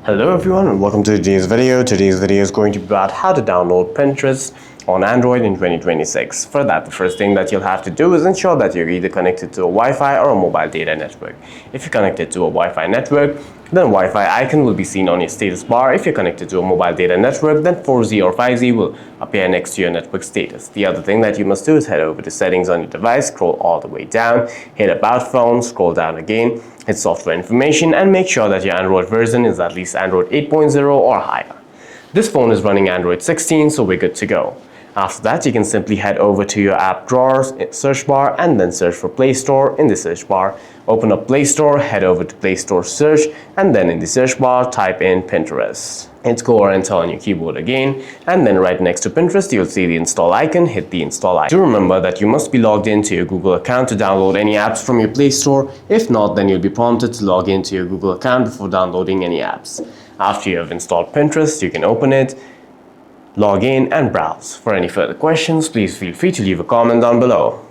Hello everyone and welcome to today's video. Today's video is going to be about how to download Pinterest on Android in 2026. For that, the first thing that you'll have to do is ensure that you're either connected to a Wi-Fi or a mobile data network. If you're connected to a Wi-Fi network, then Wi-Fi icon will be seen on your status bar. If you're connected to a mobile data network, then 4G or 5G will appear next to your network status. The other thing that you must do is head over to settings on your device, scroll all the way down, hit about phone, scroll down again, hit software information, and make sure that your Android version is at least Android 8.0 or higher. This phone is running Android 16, so we're good to go. After that, you can simply head over to your app drawers, search bar, and then search for Play Store in the search bar. Open up Play Store, head over to Play Store search, and then in the search bar, type in Pinterest. Hit go or enter on your keyboard again, and then right next to Pinterest, you'll see the install icon. Hit the install icon. Do remember that you must be logged into your Google account to download any apps from your Play Store. If not, then you'll be prompted to log into your Google account before downloading any apps. After you have installed Pinterest, you can open it, log in, and browse. For any further questions, please feel free to leave a comment down below.